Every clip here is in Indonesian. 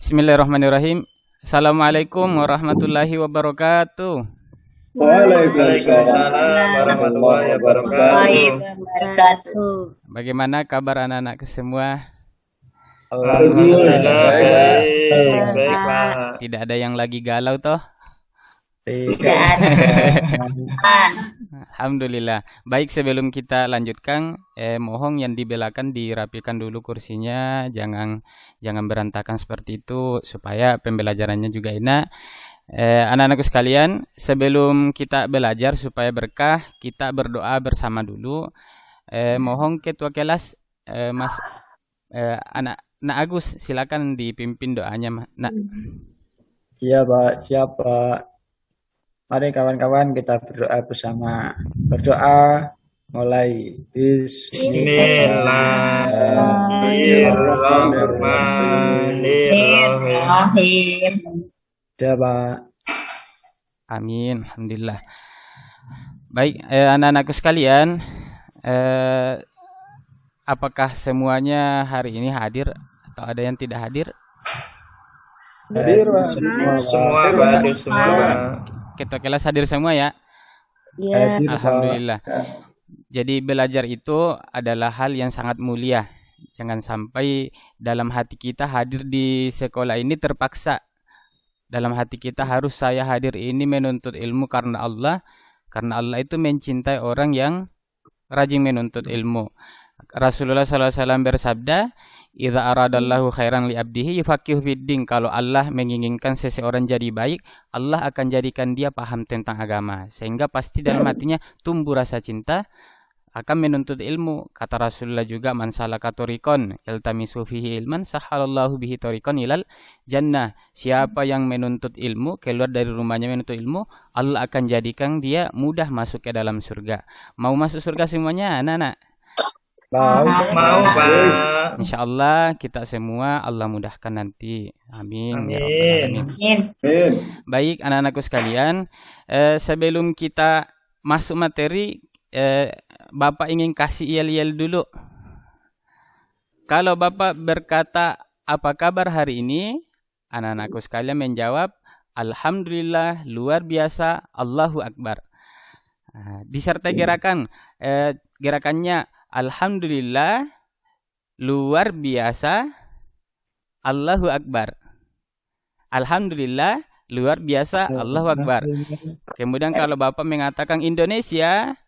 Bismillahirrahmanirrahim. Assalamualaikum warahmatullahi wabarakatuh. Waalaikumsalam warahmatullahi wabarakatuh. Wabarakatuh. Bagaimana kabar anak-anakku semua? Alhamdulillah baik, baik Pak. Tidak ada yang lagi galau toh? Tidak ada. Alhamdulillah. Baik, sebelum kita lanjutkan, mohon yang dibelakan dirapikan dulu kursinya, jangan berantakan seperti itu supaya pembelajarannya juga enak. Anak-anakku sekalian, sebelum kita belajar supaya berkah, kita berdoa bersama dulu. Mohon ketua kelas Mas anak Agus, silakan dipimpin doanya, Nak. Iya Pak, siap Pak. Mari kawan-kawan kita berdoa bersama. Berdoa mulai. Bismillahirrahmanirrahim. Udah Pak. Amin, alhamdulillah. Baik, anak-anakku sekalian, apakah semuanya hari ini hadir atau ada yang tidak hadir? Hadir Pak. Semua hadir semua. Ketua kelas hadir semua ya? Ya. Hadir, Pak. Alhamdulillah. Jadi belajar itu adalah hal yang sangat mulia. Jangan sampai dalam hati kita hadir di sekolah ini terpaksa. Dalam hati kita harus saya hadir ini menuntut ilmu karena Allah. Karena Allah itu mencintai orang yang rajin menuntut ilmu. Rasulullah SAW bersabda, "Idza aradallahu khairan li abdihi yufaqihu fiddin." Kalau Allah menginginkan seseorang jadi baik, Allah akan jadikan dia paham tentang agama, sehingga pasti dalam hatinya tumbuh rasa cinta akan menuntut ilmu. Kata Rasulullah juga, "Man salaka tariqan yaltamisu fihi ilman sahhalallahu bihi tariqan ilal jannah." Siapa yang menuntut ilmu, keluar dari rumahnya menuntut ilmu, Allah akan jadikan dia mudah masuk ke dalam surga. Mau masuk surga semuanya, anak-anak? Mau Pak. InsyaAllah kita semua Allah mudahkan nanti. Amin. Amin. Ya Rabbal Alamin. Baik anak-anakku sekalian, sebelum kita masuk materi, Bapak ingin kasih yel-yel dulu. Kalau Bapak berkata apa kabar hari ini, anak-anakku sekalian menjawab Alhamdulillah, luar biasa, Allahu Akbar. Disertai gerakannya Alhamdulillah, luar biasa, Allahu Akbar. Alhamdulillah, luar biasa, Allahu Akbar. Kemudian kalau Bapak mengatakan Indonesia,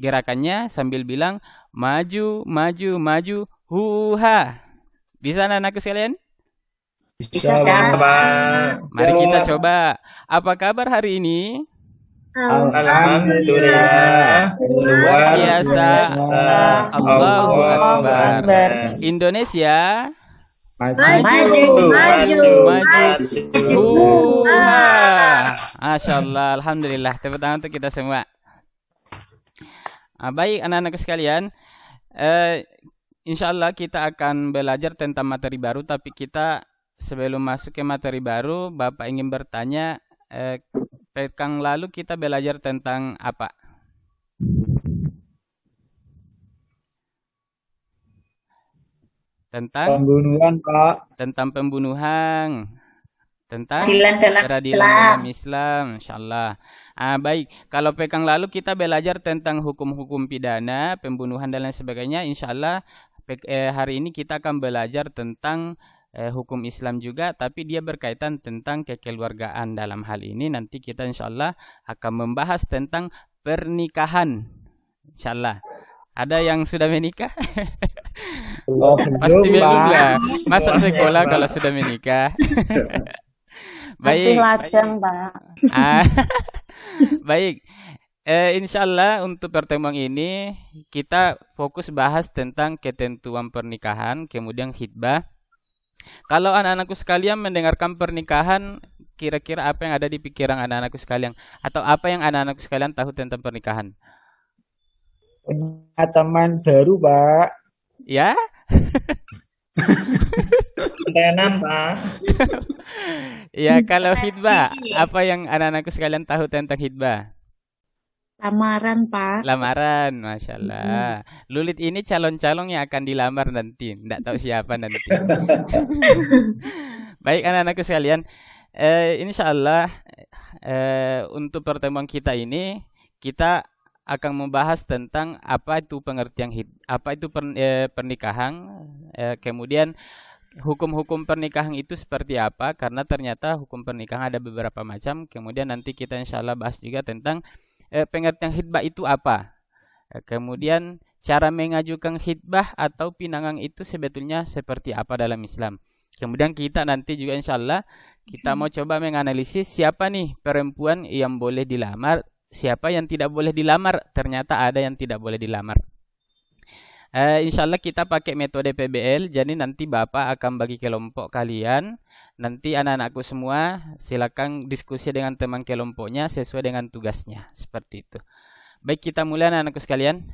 gerakannya sambil bilang maju, maju, maju, huha. Bisa anak-anakku sekalian? Bisa Pak. Mari kita coba. Apa kabar hari ini? Alhamdulillah, luar biasa, Allahu Akbar. Indonesia, Maju. Masya Allah, alhamdulillah. Tepuk tangan untuk kita semua. Baik anak-anak sekalian, insya Allah kita akan belajar tentang materi baru. Tapi kita sebelum masuk ke materi baru, Bapak ingin bertanya, pekan lalu kita belajar tentang apa? Tentang pembunuhan Pak. Tentang pembunuhan. Tentang Peradilan dalam Islam, insyaallah. Baik, kalau pekan lalu kita belajar tentang hukum-hukum pidana, pembunuhan dan lain sebagainya, insyaallah hari ini kita akan belajar tentang hukum Islam juga, tapi dia berkaitan tentang kekeluargaan. Dalam hal ini nanti kita insyaallah akan membahas tentang pernikahan. Insyaallah. Ada yang sudah menikah? Pasti belum lah. Masa sekolah kalau sudah menikah? Masih Baik. lajang, Pak. Baik. Insyaallah untuk pertemuan ini kita fokus bahas tentang ketentuan pernikahan, kemudian khitbah. Kalau anak-anakku sekalian mendengarkan pernikahan, kira-kira apa yang ada di pikiran anak-anakku sekalian? Atau apa yang anak-anakku sekalian tahu tentang pernikahan? Punya teman baru Pak. Ya? Tenan Pak. Ya, kalau khitbah, apa yang anak-anakku sekalian tahu tentang khitbah? Lamaran, Pak. Lamaran, Masya Allah. Lulit ini calon-calon yang akan dilamar nanti. Nggak tahu siapa nanti. Baik anak-anakku sekalian, insya Allah untuk pertemuan kita ini kita akan membahas tentang apa itu pengertian apa itu pernikahan, kemudian hukum-hukum pernikahan itu seperti apa, karena ternyata hukum pernikahan ada beberapa macam. Kemudian nanti kita insya Allah bahas juga tentang pengertian khitbah itu apa. Kemudian cara mengajukan khitbah atau pinangan itu sebetulnya seperti apa dalam Islam. Kemudian kita nanti juga insya Allah kita mau coba menganalisis siapa nih perempuan yang boleh dilamar, siapa yang tidak boleh dilamar. Ternyata ada yang tidak boleh dilamar. Insya Allah kita pakai metode PBL. Jadi nanti Bapak akan bagi kelompok kalian. Nanti anak-anakku semua silakan diskusi dengan teman kelompoknya sesuai dengan tugasnya. Seperti itu. Baik, kita mulai anak-anakku sekalian.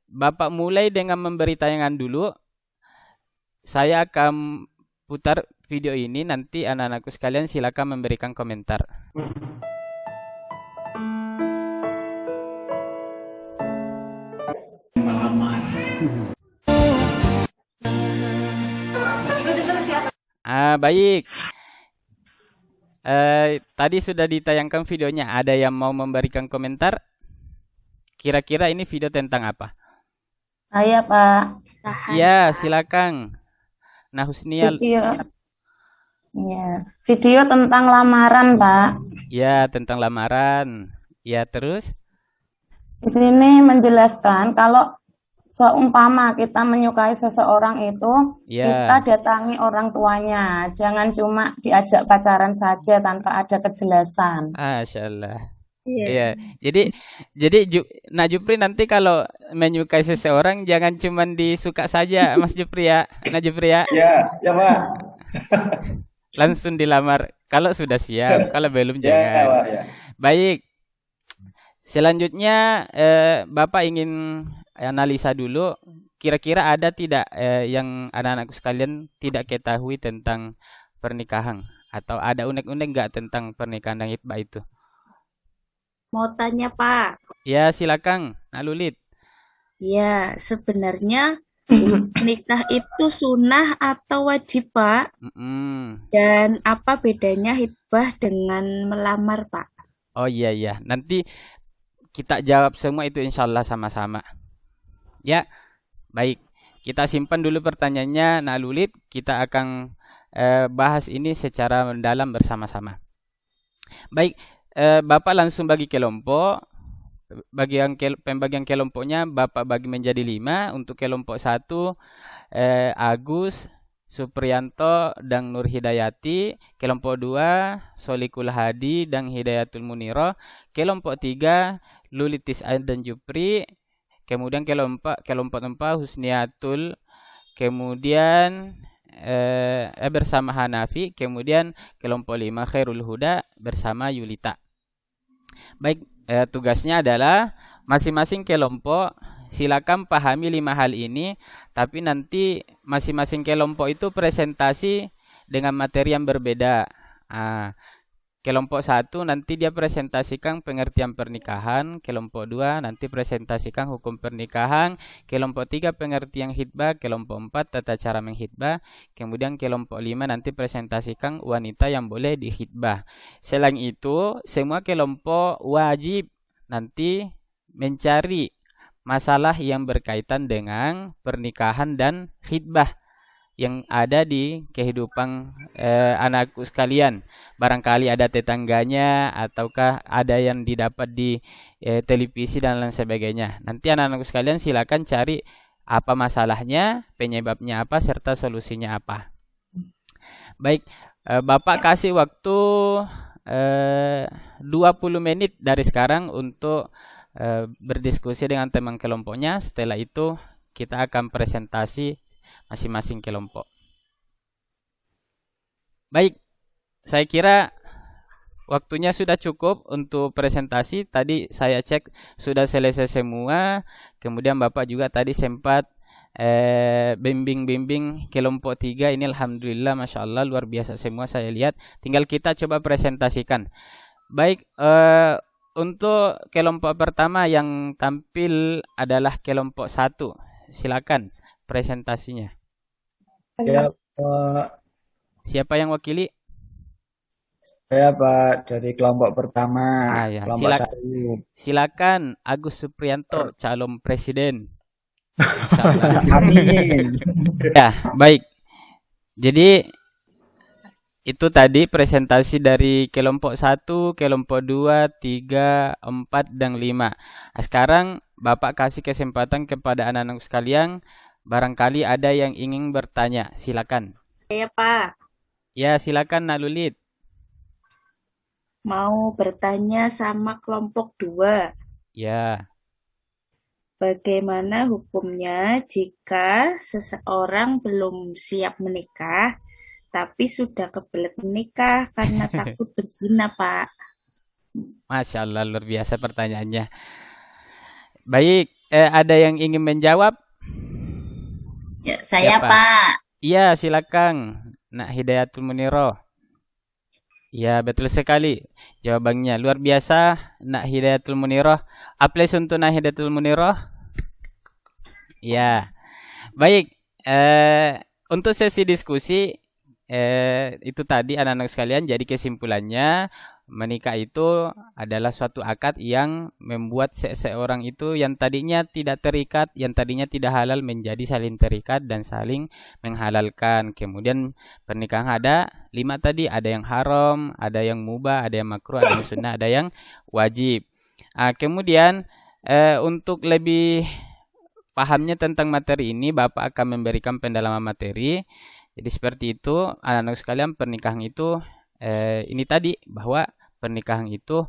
Bapak mulai dengan memberi tayangan dulu. Saya akan putar video ini, nanti anak-anakku sekalian silakan memberikan komentar. Baik. Tadi sudah ditayangkan videonya. Ada yang mau memberikan komentar? Kira-kira ini video tentang apa? Saya, Pak. Ya, silakan. Nah, Husnia. Video tentang lamaran, Pak. Ya, tentang lamaran. Ya, terus? Di sini menjelaskan kalau seumpama kita menyukai seseorang itu, kita datangi orang tuanya. Jangan cuma diajak pacaran saja tanpa ada kejelasan. Masya Allah. Iya. Jadi Nak Jupri nanti kalau menyukai seseorang jangan cuma disuka saja, Mas Jupri ya. Nak Jupri ya. Ya Pak. Langsung dilamar kalau sudah siap, kalau belum jangan. Pak, ya. Baik. Selanjutnya Bapak ingin analisa dulu, kira-kira ada tidak yang anak-anakku sekalian tidak ketahui tentang pernikahan, atau ada unek-unek nggak tentang pernikahan dan khitbah itu? Mau tanya, Pak. Ya, silakan, Nak Lulit. Ya, sebenarnya nikah itu sunnah atau wajib, Pak? Dan apa bedanya khitbah dengan melamar, Pak? Oh iya, nanti kita jawab semua itu insya Allah sama-sama. Ya, baik. Kita simpan dulu pertanyaannya, Nak Lulit. Kita akan bahas ini secara mendalam bersama-sama. Baik. Bapak langsung bagi kelompok. Pembagian kelompoknya Bapak bagi menjadi 5. Untuk kelompok 1 Agus, Supriyanto dan Nur Hidayati. Kelompok 2 Solikul Hadi dan Hidayatul Muniro. Kelompok 3 Lulitis dan Jupri. Kemudian kelompok 4 Husniatul. Kemudian bersama Hanafi. Kemudian kelompok 5 Khairul Huda bersama Yulita. Baik, tugasnya adalah masing-masing kelompok silakan pahami 5 hal ini, tapi nanti masing-masing kelompok itu presentasi dengan materi yang berbeda. Kelompok 1 nanti dia presentasikan pengertian pernikahan, kelompok 2 nanti presentasikan hukum pernikahan, kelompok 3 pengertian khitbah, kelompok 4 tata cara menghitbah, kemudian kelompok 5 nanti presentasikan wanita yang boleh dikhitbah. Selain itu, semua kelompok wajib nanti mencari masalah yang berkaitan dengan pernikahan dan khitbah yang ada di kehidupan anakku sekalian. Barangkali ada tetangganya, ataukah ada yang didapat di televisi dan lain sebagainya. Nanti anak-anakku sekalian silakan cari apa masalahnya, penyebabnya apa, serta solusinya apa. Baik, Bapak kasih waktu 20 menit dari sekarang untuk berdiskusi dengan teman kelompoknya. Setelah itu kita akan presentasi masing-masing kelompok. Baik, saya kira waktunya sudah cukup untuk presentasi. Tadi saya cek sudah selesai semua. Kemudian Bapak juga tadi sempat bimbing kelompok 3. Ini alhamdulillah, masya Allah, luar biasa semua saya lihat. Tinggal kita coba presentasikan. Baik, untuk kelompok pertama yang tampil adalah kelompok 1. Silakan presentasinya. Ya, Pak. Siapa yang wakili? Saya Pak dari kelompok pertama, Ya, kelompok satu. silakan Agus Suprianto, calon presiden. Insyaallah. Amin. Ya, baik. Jadi itu tadi presentasi dari kelompok 1, kelompok 2, 3, 4, dan 5. Sekarang Bapak kasih kesempatan kepada anak-anak sekalian. Barangkali ada yang ingin bertanya. Silakan. Saya Pak, Ya, silakan Nak Lulit. mau bertanya sama kelompok 2. Ya, Bagaimana hukumnya jika seseorang belum siap menikah, tapi sudah kebelet menikah karena takut berzina, Pak? Masya Allah, luar biasa pertanyaannya. Baik, ada yang ingin menjawab? Ya, saya Siapa? Pak. Iya, silakan Nak Hidayatul Muniroh. Ya, betul sekali jawabannya. Luar biasa, Nak Hidayatul Muniroh. Aplaus untuk Nak Hidayatul Muniroh. Ya, baik. Untuk sesi diskusi, itu tadi anak-anak sekalian. Jadi kesimpulannya, menikah itu adalah suatu akad yang membuat seseorang itu yang tadinya tidak terikat, yang tadinya tidak halal menjadi saling terikat dan saling menghalalkan. Kemudian pernikahan ada 5 tadi, ada yang haram, ada yang mubah, ada yang makruh, ada yang sunnah, ada yang wajib. Kemudian untuk lebih pahamnya tentang materi ini, Bapak akan memberikan pendalaman materi. Jadi seperti itu, anak-anak sekalian, pernikahan itu ini tadi, bahwa pernikahan itu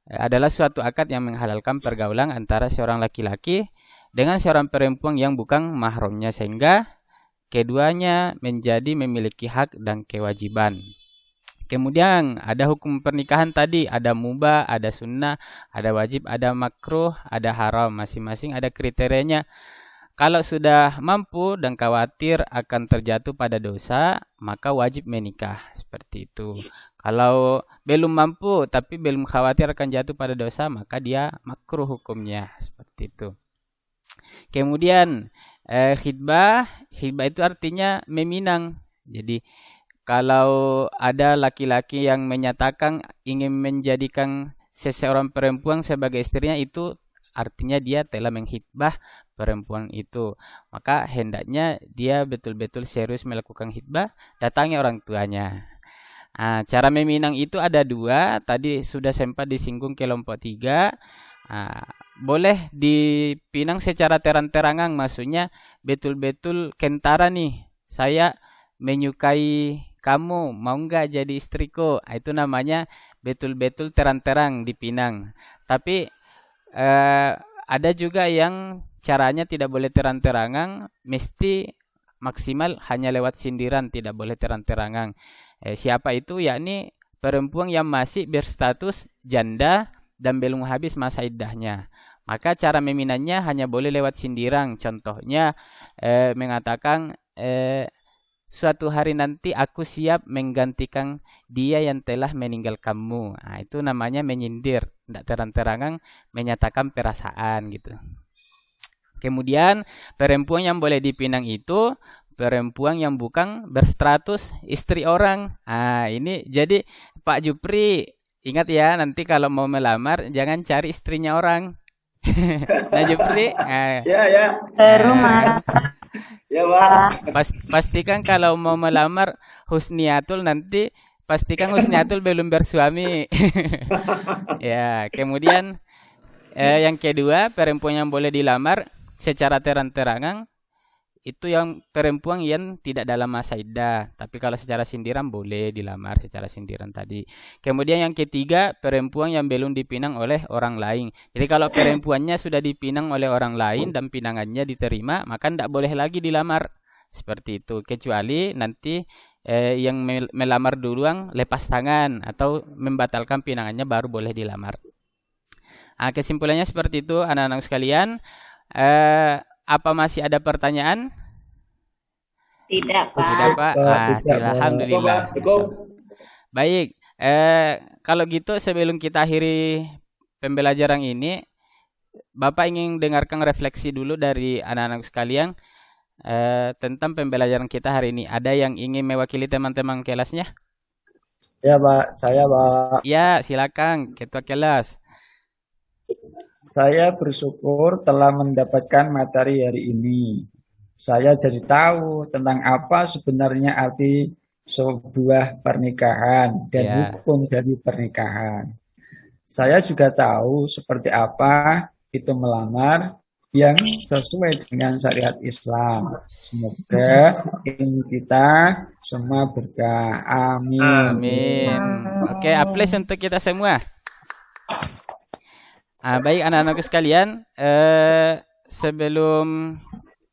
adalah suatu akad yang menghalalkan pergaulan antara seorang laki-laki dengan seorang perempuan yang bukan mahramnya, sehingga keduanya menjadi memiliki hak dan kewajiban. Kemudian ada hukum pernikahan tadi, ada mubah, ada sunnah, ada wajib, ada makruh, ada haram. Masing-masing ada kriterianya. Kalau sudah mampu dan khawatir akan terjatuh pada dosa, maka wajib menikah. Seperti itu. Kalau belum mampu tapi belum khawatir akan jatuh pada dosa, maka dia makruh hukumnya. Seperti itu. Kemudian khitbah itu artinya meminang. Jadi kalau ada laki-laki yang menyatakan ingin menjadikan seseorang perempuan sebagai istrinya, itu artinya dia telah menghitbah perempuan itu. Maka hendaknya dia betul-betul serius melakukan khitbah, datangi orang tuanya. Cara meminang itu ada 2. Tadi sudah sempat disinggung kelompok 3. Boleh dipinang secara terang-terangan, maksudnya betul-betul kentara nih, saya menyukai kamu, mau nggak jadi istriku. Itu namanya betul-betul terang-terang dipinang. Tapi ada juga yang caranya tidak boleh terang-terangan, mesti maksimal hanya lewat sindiran, tidak boleh terang-terangan. Siapa itu? Yakni perempuan yang masih berstatus janda dan belum habis masa iddahnya. Maka cara meminangnya hanya boleh lewat sindiran. Contohnya mengatakan suatu hari nanti aku siap menggantikan dia yang telah meninggalkanmu. Itu namanya menyindir, tidak terang-terangan menyatakan perasaan gitu. Kemudian perempuan yang boleh dipinang itu perempuan yang bukan berstatus istri orang. Ini jadi Pak Jupri, ingat ya, nanti kalau mau melamar jangan cari istrinya orang. Nah Jupri, Ya. Rumah. Ya, Pak. pastikan kalau mau melamar husniatul, nanti pastikan husniatul belum bersuami. Ya, kemudian yang kedua, perempuan yang boleh dilamar secara terang-terangan itu yang perempuan yang tidak dalam masa iddah. Tapi kalau secara sindiran boleh dilamar secara sindiran tadi. Kemudian yang ketiga, perempuan yang belum dipinang oleh orang lain. Jadi kalau perempuannya sudah dipinang oleh orang lain dan pinangannya diterima, maka tidak boleh lagi dilamar. Seperti itu. Kecuali nanti yang melamar duluan lepas tangan atau membatalkan pinangannya, baru boleh dilamar. Kesimpulannya seperti itu anak-anak sekalian. Apa masih ada pertanyaan? Tidak, Pak. Tidak, Pak. Alhamdulillah. Cukup. Baik. Kalau gitu sebelum kita akhiri pembelajaran ini, Bapak ingin dengarkan refleksi dulu dari anak-anak sekalian. tentang pembelajaran kita hari ini. Ada yang ingin mewakili teman-teman kelasnya? Ya Pak, saya Pak. Ya, silakan ketua kelas. Saya bersyukur telah mendapatkan materi hari ini. Saya jadi tahu tentang apa sebenarnya arti sebuah pernikahan dan Ya. hukum dari pernikahan. Saya juga tahu seperti apa itu melamar yang sesuai dengan syariat Islam. Semoga ilmu kita semua berkah. Amin. Amin. Oke, aplaus untuk kita semua. Baik anak-anakku sekalian, sebelum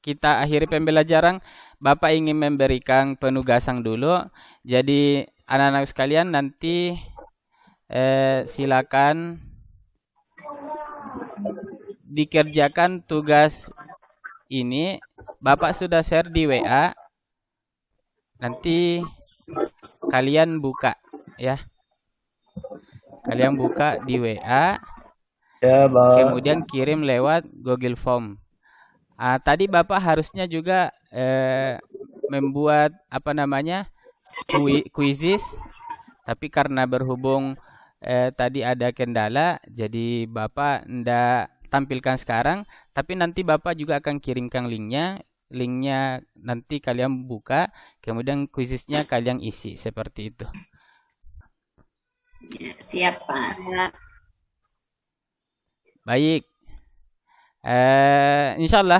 kita akhiri pembelajaran, Bapak ingin memberikan penugasan dulu. Jadi anak-anak sekalian nanti silakan dikerjakan tugas ini. Bapak sudah share di WA. Nanti kalian buka ya. Kalian buka di WA. Ya, Pak. Kemudian kirim lewat Google Form. Tadi Bapak harusnya juga membuat kuisis, tapi karena berhubung tadi ada kendala, jadi Bapak ndak tampilkan sekarang, tapi nanti Bapak juga akan kirimkan linknya. Linknya nanti kalian buka, kemudian kuisisnya kalian isi seperti itu. Ya, siap, Pak. Baik. Insyaallah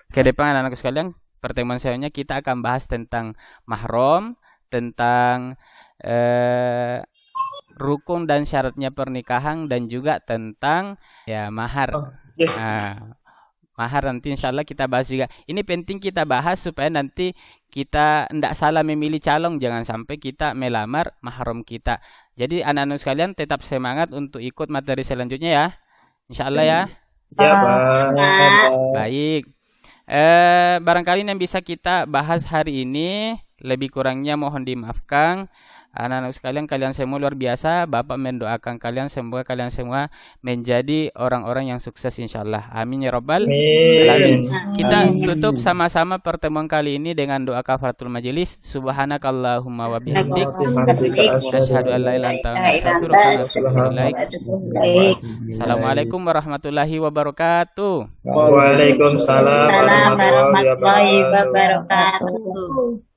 ke depan anak-anak sekalian, pertemuan selanjutnya kita akan bahas tentang mahram, tentang rukun dan syaratnya pernikahan, dan juga tentang mahar. Mahar nanti insyaallah kita bahas juga. Ini penting kita bahas supaya nanti kita tidak salah memilih calon, jangan sampai kita melamar mahram kita. Jadi anak-anak sekalian tetap semangat untuk ikut materi selanjutnya ya. Insyaallah ya. Ya, Pak. Baik. Barangkali yang bisa kita bahas hari ini, lebih kurangnya mohon dimaafkan. Anak-anak sekalian, kalian semua luar biasa. Bapak mendoakan kalian semua menjadi orang-orang yang sukses insyaallah. Amin ya rabbal alamin. Kita tutup sama-sama pertemuan kali ini dengan doa kafaratul majelis. Subhanakallahumma wa bihamdik, asyhadu an la ilaha illa anta, astaghfiruka wa atubu ilaik. Assalamualaikum warahmatullahi wabarakatuh. Waalaikumsalam warahmatullahi wabarakatuh. Warahmatullahi wabarakatuh.